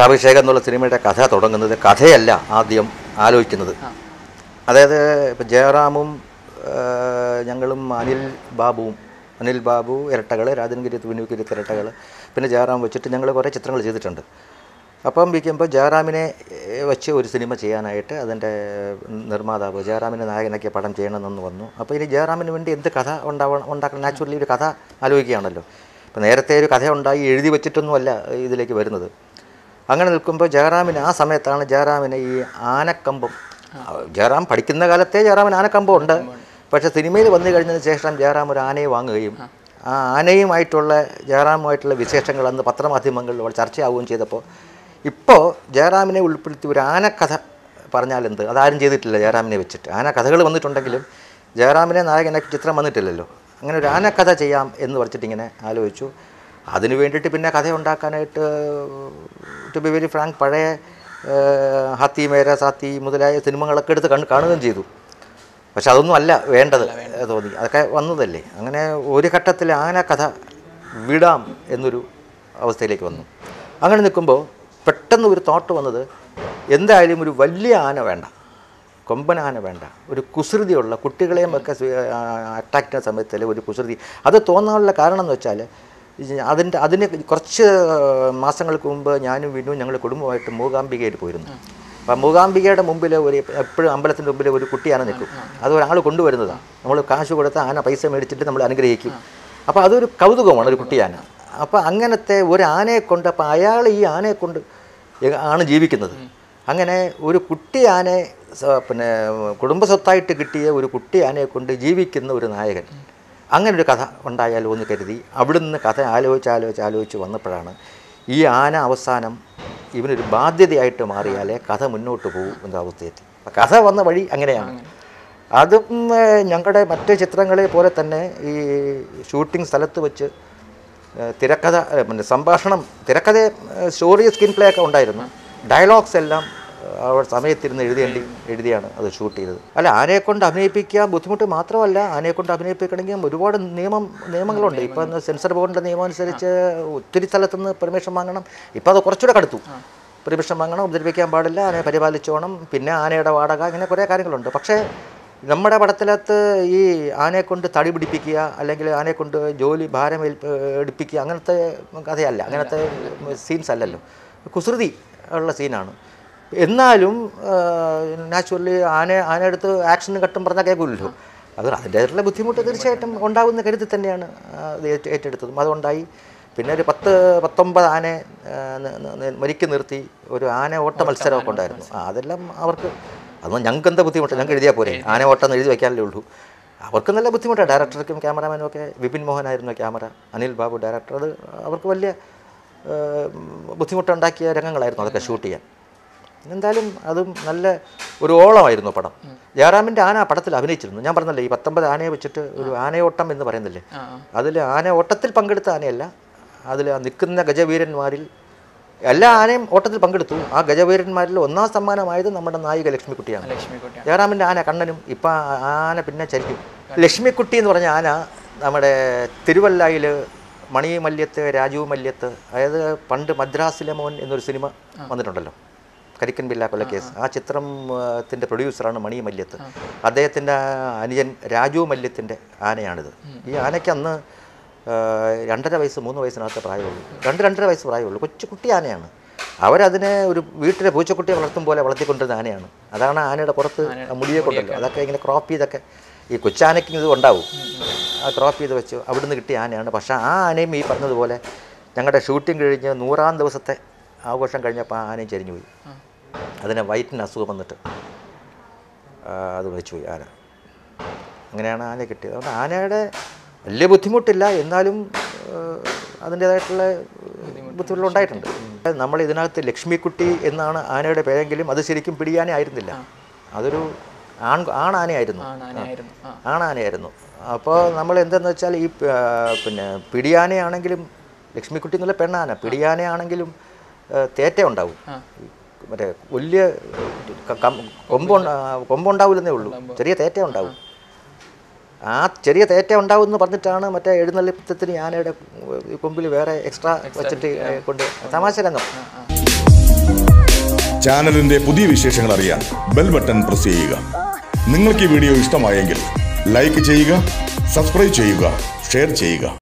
പട്ടാഭിഷേകം എന്നുള്ള സിനിമയുടെ കഥ തുടങ്ങുന്നത് കഥയല്ല ആദ്യം ആലോചിക്കുന്നത്. അതായത് ഇപ്പം ജയറാമും ഞങ്ങളും അനിൽ ബാബു ഇരട്ടകൾ, രാജൻഗിരി വിനൂഗിരി ഇരട്ടകൾ, പിന്നെ ജയറാം വെച്ചിട്ട് ഞങ്ങൾ കുറേ ചിത്രങ്ങൾ ചെയ്തിട്ടുണ്ട്. അപ്പം ഇരിക്കുമ്പോൾ ജയറാമിനെ വെച്ച് ഒരു സിനിമ ചെയ്യാനായിട്ട് അതിൻ്റെ നിർമ്മാതാവ് ജയറാമിനെ നായകനാക്കിയ പടം ചെയ്യണമെന്ന് വന്നു. അപ്പോൾ ഇനി ജയറാമിന് വേണ്ടി എന്ത് കഥ ഉണ്ടാക്കണം, നാച്ചുറലി ഒരു കഥ ആലോചിക്കുകയാണല്ലോ. ഇപ്പോൾ നേരത്തെ ഒരു കഥ ഉണ്ടായി എഴുതി വെച്ചിട്ടൊന്നുമല്ല ഇതിലേക്ക് വരുന്നത്. അങ്ങനെ നിൽക്കുമ്പോൾ ജയറാമിന് ആ സമയത്താണ് ജയറാമിന് ഈ ആനക്കമ്പം, ജയറാം പഠിക്കുന്ന കാലത്തെ ജയറാമിന് ആനക്കമ്പം ഉണ്ട്. പക്ഷേ സിനിമയിൽ വന്നു കഴിഞ്ഞതിന് ശേഷം ജയറാം ഒരു ആനയെ വാങ്ങുകയും ആ ആനയുമായിട്ടുള്ള ജയറാമുമായിട്ടുള്ള വിശേഷങ്ങൾ അന്ന് പത്രമാധ്യമങ്ങളിൽ ചർച്ചയാവുകയും ചെയ്തപ്പോൾ ഇപ്പോൾ ജയറാമിനെ ഉൾപ്പെടുത്തി ഒരു ആനക്കഥ പറഞ്ഞാലെന്ത്? അതാരും ചെയ്തിട്ടില്ല ജയറാമിനെ വെച്ചിട്ട്. ആനക്കഥകൾ വന്നിട്ടുണ്ടെങ്കിലും ജയറാമിനെ നായകനാക്കി ചിത്രം വന്നിട്ടില്ലല്ലോ. അങ്ങനെ ഒരു ആനക്കഥ ചെയ്യാം എന്ന് പറഞ്ഞിട്ട് ഇങ്ങനെ ആലോചിച്ചു. അതിന് വേണ്ടിയിട്ട് പിന്നെ കഥ ഉണ്ടാക്കാനായിട്ട് ടു ബി വെരി ഫ്രാങ്ക് പഴയ ഹാത്തി മേര സാത്തി മുതലായ സിനിമകളൊക്കെ എടുത്ത് കാണുകയും ചെയ്തു. പക്ഷെ അതൊന്നും അല്ല വേണ്ടത് തോന്നി, അതൊക്കെ വന്നതല്ലേ. അങ്ങനെ ഒരു ഘട്ടത്തിൽ ആനക്കഥ വിടാം എന്നൊരു അവസ്ഥയിലേക്ക് വന്നു. അങ്ങനെ നിൽക്കുമ്പോൾ പെട്ടെന്ന് ഒരു തോട്ട് വന്നത്, എന്തായാലും ഒരു വലിയ ആന വേണ്ട, കൊമ്പൻ ആന വേണ്ട, ഒരു കുസൃതിയുള്ള കുട്ടികളെയും ഒക്കെ അട്രാക്റ്റ് ചെയ്യുന്ന സമയത്തിൽ ഒരു കുസൃതി. അത് തോന്നാനുള്ള കാരണം എന്ന് വെച്ചാൽ അതിന് കുറച്ച് മാസങ്ങൾക്ക് മുമ്പ് ഞാനും വിനു ഞങ്ങൾ കുടുംബമായിട്ട് മൂകാംബികയിൽ പോയിരുന്നു. അപ്പം മൂകാംബികയുടെ മുമ്പിൽ എപ്പോഴും അമ്പലത്തിൻ്റെ മുമ്പിൽ ഒരു കുട്ടിയാന നിൽക്കും. അത് ഒരാൾ കൊണ്ടുവരുന്നതാണ്. നമ്മൾ കാശ് കൊടുത്ത് ആന പൈസ മേടിച്ചിട്ട് നമ്മൾ അനുഗ്രഹിക്കും. അപ്പോൾ അതൊരു കൗതുകമാണ് ഒരു കുട്ടിയാന. അപ്പോൾ അങ്ങനത്തെ ഒരു ആനയെ കൊണ്ട്, അപ്പോൾ അയാൾ ഈ ആനയെ കൊണ്ട് ആണ് ജീവിക്കുന്നത്. അങ്ങനെ ഒരു കുട്ടി ആനയെ പിന്നെ കുടുംബസ്വത്തായിട്ട് കിട്ടിയ ഒരു കുട്ടി ആനയെ കൊണ്ട് ജീവിക്കുന്ന ഒരു നായകൻ, അങ്ങനൊരു കഥ ഉണ്ടായാലോ എന്ന് കരുതി അവിടുന്ന് കഥ ആലോചിച്ച് വന്നപ്പോഴാണ് ഈ ആന അവസാനം ഇവനൊരു ബാധ്യതയായിട്ട് മാറിയാലേ കഥ മുന്നോട്ട് പോകും എന്ന അവസ്ഥയെത്തി. അപ്പം കഥ വന്ന വഴി അങ്ങനെയാണ്. അതും ഞങ്ങളുടെ മറ്റ് ചിത്രങ്ങളെ പോലെ തന്നെ ഈ ഷൂട്ടിംഗ് സ്ഥലത്ത് വെച്ച് തിരക്കഥ, പിന്നെ സംഭാഷണം, തിരക്കഥ, സ്റ്റോറി, സ്ക്രീൻ പ്ലേ ഒക്കെ ഉണ്ടായിരുന്നു. ഡയലോഗ്സ് എല്ലാം അവർ സമയത്തിരുന്ന് എഴുതിയാണ് അത് ഷൂട്ട് ചെയ്തത്. അല്ല, ആനയെക്കൊണ്ട് അഭിനയിപ്പിക്കാൻ ബുദ്ധിമുട്ട് മാത്രമല്ല, ആനയെക്കൊണ്ട് അഭിനയിപ്പിക്കണമെങ്കിൽ ഒരുപാട് നിയമങ്ങളുണ്ട്. ഇപ്പം സെൻസർ ബോർഡിൻ്റെ നിയമം അനുസരിച്ച് ഒത്തിരി സ്ഥലത്തുനിന്ന് പെർമിഷൻ വാങ്ങണം. ഇപ്പം അത് കുറച്ചുകൂടെ കടുത്തു. പെർമിഷൻ വാങ്ങണം, ഉപദ്രവിക്കാൻ പാടില്ല, ആനയെ പരിപാലിച്ചോണം, പിന്നെ ആനയുടെ വാടക, ഇങ്ങനെ കുറേ കാര്യങ്ങളുണ്ട്. പക്ഷേ നമ്മുടെ പടത്തിലകത്ത് ഈ ആനയെക്കൊണ്ട് തടി പിടിപ്പിക്കുക, അല്ലെങ്കിൽ ആനയെക്കൊണ്ട് ജോലി ഭാരം എടുപ്പിക്കുക, അങ്ങനത്തെ കഥയല്ല, അങ്ങനത്തെ സീൻസ് അല്ലല്ലോ. കുസൃതി ഉള്ള സീനാണ്. എന്നാലും നാച്ചുറലി ആനയെടുത്ത് ആക്ഷൻ കട്ടും പറഞ്ഞാൽ കേൾക്കില്ലല്ലോ. അതിൻ്റേതായിട്ടുള്ള ബുദ്ധിമുട്ട് തീർച്ചയായിട്ടും ഉണ്ടാകുന്ന കരുതി തന്നെയാണ് അത് ഏറ്റെടുത്തതും. അതുകൊണ്ടായി പിന്നെ ഒരു 19 ആനയെ മരിക്ക് നിർത്തി ഒരു ആന ഓട്ട മത്സരമൊക്കെ ഉണ്ടായിരുന്നു. അതെല്ലാം അവർക്ക്, അതൊന്നും ഞങ്ങൾക്ക് എന്താ ബുദ്ധിമുട്ട്, ഞങ്ങൾക്ക് എഴുതിയാൽ പോരെ, ആന ഓട്ടം എഴുതി വയ്ക്കാനല്ലേ ഉള്ളൂ. അവർക്ക് നല്ല ബുദ്ധിമുട്ടാണ്. ഡയറക്ടർക്കും ക്യാമറാമാനും ഒക്കെ, വിപിൻ മോഹനായിരുന്നു ക്യാമറ, അനിൽ ബാബു ഡയറക്ടർ. അത് അവർക്ക് വലിയ ബുദ്ധിമുട്ടുണ്ടാക്കിയ രംഗങ്ങളായിരുന്നു അതൊക്കെ ഷൂട്ട് ചെയ്യാൻ. എന്തായാലും അതും നല്ല ഒരു ഓളമായിരുന്നു പടം. ജയറാമിൻ്റെ ആന പടത്തിൽ അഭിനയിച്ചിരുന്നു. ഞാൻ പറഞ്ഞല്ലേ, ഈ 19 ആനയെ വെച്ചിട്ട് ഒരു ആനയോട്ടം എന്ന് പറയുന്നില്ലേ, അതിൽ ആന ഓട്ടത്തിൽ പങ്കെടുത്ത ആനയല്ല, അതിൽ നിൽക്കുന്ന ഗജവീരന്മാരിൽ എല്ലാ ആനയും ഓട്ടത്തിൽ പങ്കെടുത്തു. ആ ഗജവീരന്മാരിൽ ഒന്നാം സമ്മാനമായത് നമ്മുടെ നായിക ലക്ഷ്മിക്കുട്ടിയാണ്. ജയറാമിൻ്റെ ആന കണ്ണനും. ഇപ്പം ആന പിന്നെ ചരിക്കും. ലക്ഷ്മിക്കുട്ടി എന്ന് പറഞ്ഞ ആന നമ്മുടെ തിരുവല്ലയിൽ മണിമല്യത്ത്, രാജീവ് മല്യത്ത്, അതായത് പണ്ട് മദ്രാസിലെ മോൻ എന്നൊരു സിനിമ വന്നിട്ടുണ്ടല്ലോ, കരിക്കൻ ബില്ല കൊലക്കേസ്. ആ ചിത്രത്തിൻ്റെ പ്രൊഡ്യൂസറാണ് മണി മല്യത്ത്. അദ്ദേഹത്തിൻ്റെ അനുജൻ രാജു മല്യത്തിൻ്റെ ആനയാണിത്. ഈ ആനയ്ക്ക് അന്ന് 2.5 വയസ്സ് 3 വയസ്സിനകത്ത് പ്രായമുള്ളൂ. 2-2.5 വയസ്സ് പ്രായമുള്ളൂ. കൊച്ചു കുട്ടി ആനയാണ്. അവരതിനെ ഒരു വീട്ടിലെ പൂച്ചക്കുട്ടിയെ വളർത്തും പോലെ വളർത്തിക്കൊണ്ടിരുന്ന ആനയാണ്. അതാണ് ആനയുടെ പുറത്ത് മുടിയെ കൊണ്ടല്ലോ, അതൊക്കെ ഇങ്ങനെ ക്രോപ്പ് ചെയ്തൊക്കെ ഈ കൊച്ചാനയ്ക്ക് ഇത് ഉണ്ടാവും. ആ ക്രോപ്പ് ചെയ്ത് വെച്ചു അവിടുന്ന് കിട്ടിയ ആനയാണ്. പക്ഷേ ആ ആനയും ഈ പറഞ്ഞതുപോലെ ഞങ്ങളുടെ ഷൂട്ടിംഗ് കഴിഞ്ഞ് 100-ാം ദിവസത്തെ ആഘോഷം കഴിഞ്ഞപ്പോൾ ആ ആനയും ചെരിഞ്ഞു പോയി. അതിന് വയറ്റിന് അസുഖം വന്നിട്ട് അത് വെച്ചുപോയി ആന. അങ്ങനെയാണ് ആനയെ കിട്ടിയത്. അതുകൊണ്ട് ആനയുടെ വലിയ ബുദ്ധിമുട്ടില്ല, എന്നാലും അതിൻ്റേതായിട്ടുള്ള ബുദ്ധിമുട്ടുണ്ടായിട്ടുണ്ട്. നമ്മൾ ഇതിനകത്ത് ലക്ഷ്മിക്കുട്ടി എന്നാണ് ആനയുടെ പേരെങ്കിലും അത് ശരിക്കും പിടിയാന ആയിരുന്നില്ല, അതൊരു ആണാനയായിരുന്നു. അപ്പോൾ നമ്മൾ എന്തെന്ന് വെച്ചാൽ ഈ പിന്നെ പിടിയാനയാണെങ്കിലും, ലക്ഷ്മിക്കുട്ടി എന്നുള്ള പെണ്ണാന, പിടിയാനയാണെങ്കിലും തേറ്റ ഉണ്ടാവും. മറ്റേ വലിയ കൊമ്പുണ്ടാവില്ലെന്നേ ഉള്ളൂ, ചെറിയ തേറ്റ ഉണ്ടാവും. ആ ചെറിയ തേറ്റ ഉണ്ടാവും എന്ന് പറഞ്ഞിട്ടാണ് മറ്റേ എഴുന്നള്ളിപ്പത്തിന് ആനയുടെ കൊമ്പിൽ വേറെ എക്സ്ട്രാ വെച്ചിട്ട് കൊണ്ട് തമാശ രംഗം. ചാനലിന്റെ പുതിയ വിശേഷങ്ങൾ അറിയാൻ ബെൽ ബട്ടൺ പ്രസ് ചെയ്യുക. നിങ്ങൾക്ക് ഈ വീഡിയോ ഇഷ്ടമായെങ്കിൽ ലൈക്ക് ചെയ്യുക, സബ്സ്ക്രൈബ് ചെയ്യുക, ഷെയർ ചെയ്യുക.